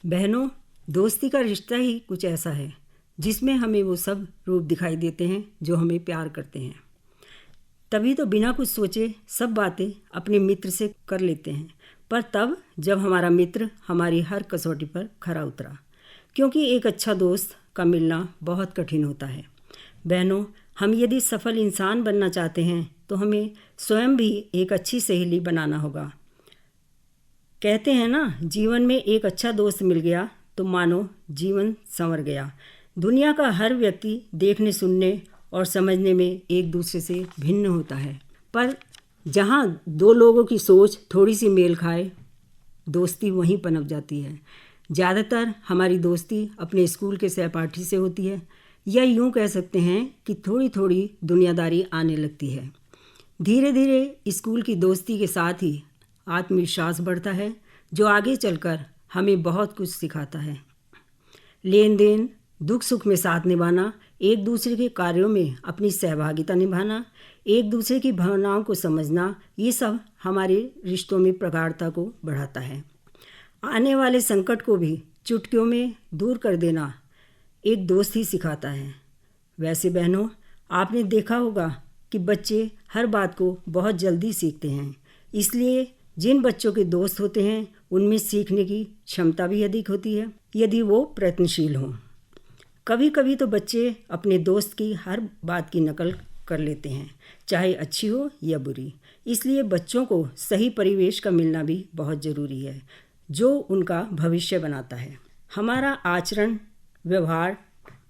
बहनों, दोस्ती का रिश्ता ही कुछ ऐसा है जिसमें हमें वो सब रूप दिखाई देते हैं जो हमें प्यार करते हैं। तभी तो बिना कुछ सोचे सब बातें अपने मित्र से कर लेते हैं, पर तब जब हमारा मित्र हमारी हर कसौटी पर खरा उतरा, क्योंकि एक अच्छा दोस्त का मिलना बहुत कठिन होता है। बहनों, हम यदि सफल इंसान बनना चाहते हैं तो हमें स्वयं भी एक अच्छी सहेली बनाना होगा। कहते हैं ना, जीवन में एक अच्छा दोस्त मिल गया तो मानो जीवन संवर गया। दुनिया का हर व्यक्ति देखने, सुनने और समझने में एक दूसरे से भिन्न होता है, पर जहाँ दो लोगों की सोच थोड़ी सी मेल खाए, दोस्ती वहीं पनप जाती है। ज़्यादातर हमारी दोस्ती अपने स्कूल के सहपाठी से होती है, या यूँ कह सकते हैं कि थोड़ी थोड़ी दुनियादारी आने लगती है। धीरे धीरे स्कूल की दोस्ती के साथ ही आत्मविश्वास बढ़ता है, जो आगे चलकर हमें बहुत कुछ सिखाता है। लेन देन, दुख सुख में साथ निभाना, एक दूसरे के कार्यों में अपनी सहभागिता निभाना, एक दूसरे की भावनाओं को समझना, ये सब हमारे रिश्तों में प्रगाढ़ता को बढ़ाता है। आने वाले संकट को भी चुटकियों में दूर कर देना एक दोस्त ही सिखाता है। वैसे बहनों, आपने देखा होगा कि बच्चे हर बात को बहुत जल्दी सीखते हैं, इसलिए जिन बच्चों के दोस्त होते हैं उनमें सीखने की क्षमता भी अधिक होती है, यदि वो प्रयत्नशील हों। कभी कभी तो बच्चे अपने दोस्त की हर बात की नकल कर लेते हैं, चाहे अच्छी हो या बुरी। इसलिए बच्चों को सही परिवेश का मिलना भी बहुत ज़रूरी है, जो उनका भविष्य बनाता है। हमारा आचरण, व्यवहार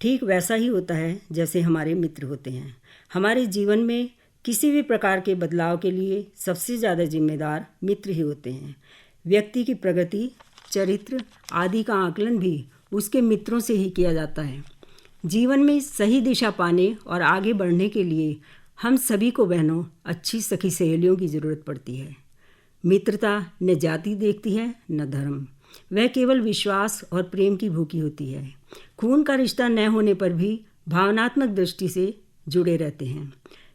ठीक वैसा ही होता है जैसे हमारे मित्र होते हैं। हमारे जीवन में किसी भी प्रकार के बदलाव के लिए सबसे ज़्यादा जिम्मेदार मित्र ही होते हैं। व्यक्ति की प्रगति, चरित्र आदि का आकलन भी उसके मित्रों से ही किया जाता है। जीवन में सही दिशा पाने और आगे बढ़ने के लिए हम सभी को बहनों अच्छी सखी सहेलियों की ज़रूरत पड़ती है। मित्रता न जाति देखती है न धर्म, वह केवल विश्वास और प्रेम की भूखी होती है। खून का रिश्ता न होने पर भी भावनात्मक दृष्टि से जुड़े रहते हैं।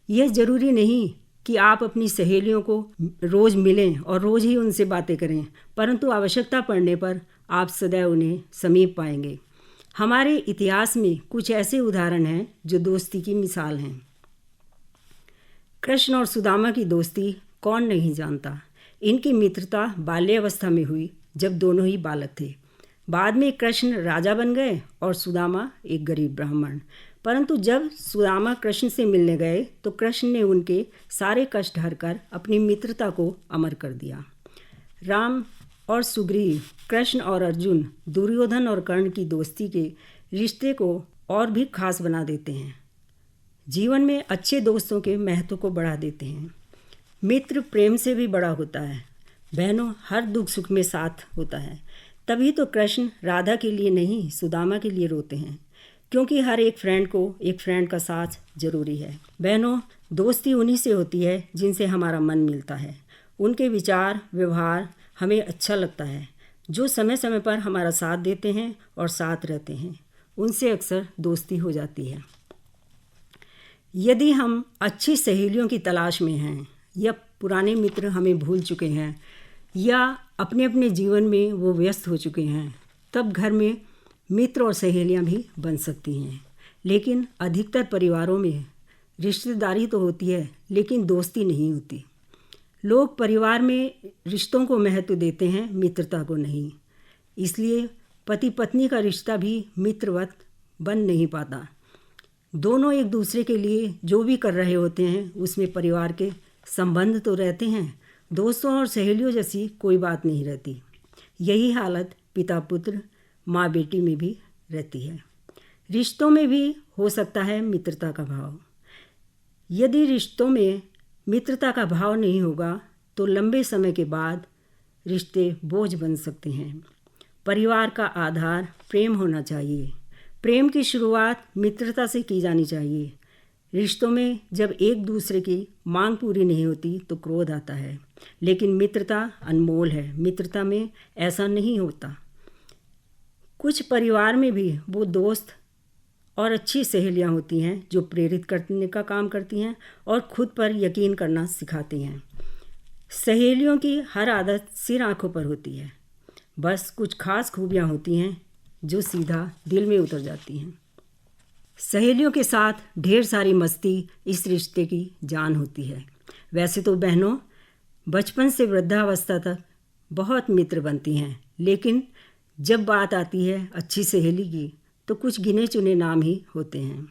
यह ज़रूरी नहीं कि आप अपनी सहेलियों को रोज़ मिलें और रोज़ ही उनसे बातें करें, परंतु आवश्यकता पड़ने पर आप सदैव उन्हें समीप पाएंगे। हमारे इतिहास में कुछ ऐसे उदाहरण हैं जो दोस्ती की मिसाल हैं। कृष्ण और सुदामा की दोस्ती कौन नहीं जानता। इनकी मित्रता बाल्यावस्था में हुई, जब दोनों ही बालक थे। बाद में कृष्ण राजा बन गए और सुदामा एक गरीब ब्राह्मण। परंतु जब सुदामा कृष्ण से मिलने गए तो कृष्ण ने उनके सारे कष्ट हरकर अपनी मित्रता को अमर कर दिया। राम और सुग्रीव, कृष्ण और अर्जुन, दुर्योधन और कर्ण की दोस्ती के रिश्ते को और भी खास बना देते हैं। जीवन में अच्छे दोस्तों के महत्व को बढ़ा देते हैं। मित्र प्रेम से भी बड़ा होता है। बहनों, हर दुख सुख में साथ होता है। तभी तो कृष्ण राधा के लिए नहीं, सुदामा के लिए रोते हैं, क्योंकि हर एक फ्रेंड को एक फ्रेंड का साथ जरूरी है। बहनों, दोस्ती उन्हीं से होती है जिनसे हमारा मन मिलता है। उनके विचार, व्यवहार हमें अच्छा लगता है, जो समय समय पर हमारा साथ देते हैं और साथ रहते हैं। उनसे अक्सर दोस्ती हो जाती है। यदि हम अच्छी सहेलियों की तलाश में हैं, या पुराने मित्र हमें भूल चुके हैं, या अपने अपने जीवन में वो व्यस्त हो चुके हैं, तब घर में मित्र और सहेलियां भी बन सकती हैं। लेकिन अधिकतर परिवारों में रिश्तेदारी तो होती है, लेकिन दोस्ती नहीं होती। लोग परिवार में रिश्तों को महत्व देते हैं, मित्रता को नहीं। इसलिए पति पत्नी का रिश्ता भी मित्रवत बन नहीं पाता। दोनों एक दूसरे के लिए जो भी कर रहे होते हैं उसमें परिवार के संबंध तो रहते हैं, दोस्तों और सहेलियों जैसी कोई बात नहीं रहती। यही हालत पिता पुत्र, माँ बेटी में भी रहती है। रिश्तों में भी हो सकता है मित्रता का भाव। यदि रिश्तों में मित्रता का भाव नहीं होगा तो लंबे समय के बाद रिश्ते बोझ बन सकते हैं। परिवार का आधार प्रेम होना चाहिए। प्रेम की शुरुआत मित्रता से की जानी चाहिए। रिश्तों में जब एक दूसरे की मांग पूरी नहीं होती तो क्रोध आता है, लेकिन मित्रता अनमोल है। मित्रता में ऐसा नहीं होता। कुछ परिवार में भी वो दोस्त और अच्छी सहेलियां होती हैं जो प्रेरित करने का काम करती हैं और खुद पर यकीन करना सिखाती हैं। सहेलियों की हर आदत सिर आंखों पर होती है। बस कुछ खास खूबियाँ होती हैं जो सीधा दिल में उतर जाती हैं। सहेलियों के साथ ढेर सारी मस्ती इस रिश्ते की जान होती है। वैसे तो बहनों बचपन से वृद्धावस्था तक बहुत मित्र बनती हैं, लेकिन जब बात आती है अच्छी सहेली की तो कुछ गिने चुने नाम ही होते हैं।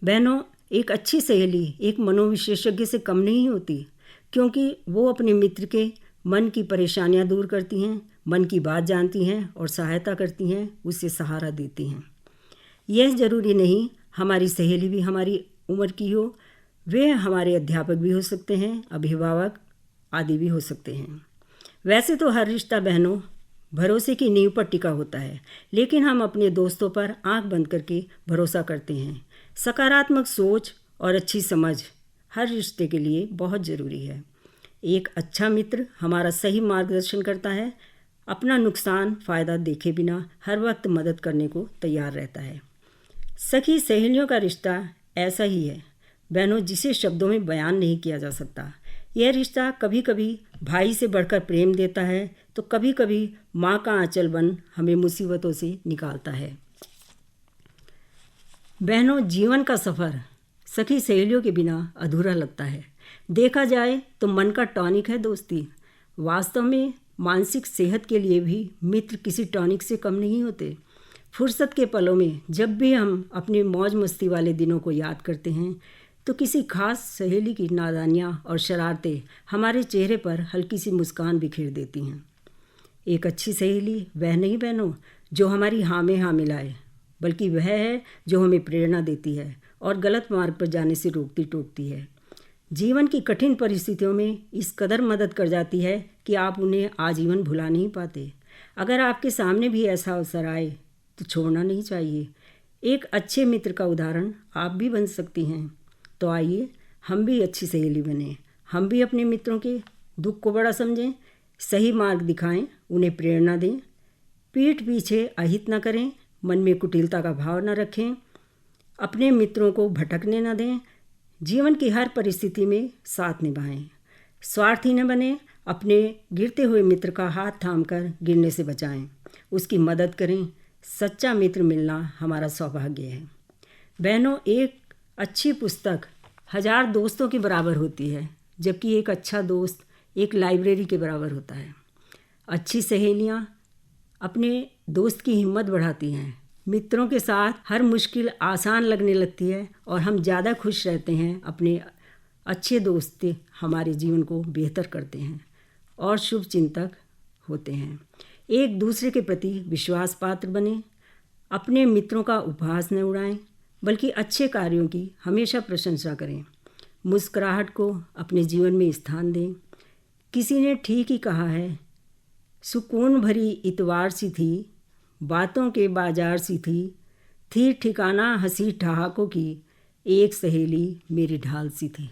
बहनों, एक अच्छी सहेली एक मनोविशेषज्ञ से कम नहीं होती, क्योंकि वो अपने मित्र के मन की परेशानियां दूर करती हैं, मन की बात जानती हैं और सहायता करती हैं, उसे सहारा देती हैं। यह ज़रूरी नहीं हमारी सहेली भी हमारी उम्र की हो, वे हमारे अध्यापक भी हो सकते हैं, अभिभावक आदि भी हो सकते हैं। वैसे तो हर रिश्ता बहनों भरोसे की नींव पर टिका होता है, लेकिन हम अपने दोस्तों पर आंख बंद करके भरोसा करते हैं। सकारात्मक सोच और अच्छी समझ हर रिश्ते के लिए बहुत ज़रूरी है। एक अच्छा मित्र हमारा सही मार्गदर्शन करता है, अपना नुकसान फ़ायदा देखे बिना हर वक्त मदद करने को तैयार रहता है। सखी सहेलियों का रिश्ता ऐसा ही है बहनों, जिसे शब्दों में बयान नहीं किया जा सकता। यह रिश्ता कभी कभी भाई से बढ़कर प्रेम देता है, तो कभी कभी माँ का आंचल बन हमें मुसीबतों से निकालता है। बहनों, जीवन का सफ़र सखी सहेलियों के बिना अधूरा लगता है। देखा जाए तो मन का टॉनिक है दोस्ती। वास्तव में मानसिक सेहत के लिए भी मित्र किसी टॉनिक से कम नहीं होते। फुर्सत के पलों में जब भी हम अपने मौज मस्ती वाले दिनों को याद करते हैं तो किसी खास सहेली की नादानियाँ और शरारतें हमारे चेहरे पर हल्की सी मुस्कान बिखेर देती हैं। एक अच्छी सहेली वह नहीं बहनों जो हमारी हाँ में हाँ मिलाए, बल्कि वह है जो हमें प्रेरणा देती है और गलत मार्ग पर जाने से रोकती टोकती है। जीवन की कठिन परिस्थितियों में इस कदर मदद कर जाती है कि आप उन्हें आजीवन भुला नहीं पाते। अगर आपके सामने भी ऐसा अवसर आए तो छोड़ना नहीं चाहिए। एक अच्छे मित्र का उदाहरण आप भी बन सकती हैं। तो आइए हम भी अच्छी सहेली बने, हम भी अपने मित्रों के दुख को बड़ा समझें, सही मार्ग दिखाएं, उन्हें प्रेरणा दें, पीठ पीछे अहित न करें, मन में कुटिलता का भाव न रखें, अपने मित्रों को भटकने न दें, जीवन की हर परिस्थिति में साथ निभाएं, स्वार्थी न बने, अपने गिरते हुए मित्र का हाथ थामकर गिरने से बचाएं, उसकी मदद करें। सच्चा मित्र मिलना हमारा सौभाग्य है। बहनों, एक अच्छी पुस्तक 1000 दोस्तों के बराबर होती है, जबकि एक अच्छा दोस्त एक लाइब्रेरी के बराबर होता है। अच्छी सहेलियाँ अपने दोस्त की हिम्मत बढ़ाती हैं। मित्रों के साथ हर मुश्किल आसान लगने लगती है और हम ज़्यादा खुश रहते हैं। अपने अच्छे दोस्त हमारे जीवन को बेहतर करते हैं और शुभ चिंतक होते हैं। एक दूसरे के प्रति विश्वास पात्र बने, अपने मित्रों का उपहास न उड़ाएं, बल्कि अच्छे कार्यों की हमेशा प्रशंसा करें। मुस्कुराहट को अपने जीवन में स्थान दें। किसी ने ठीक ही कहा है, सुकून भरी इतवार सी थी, बातों के बाजार सी थी ठिकाना हंसी ठहाकों की, एक सहेली मेरी ढाल सी थी।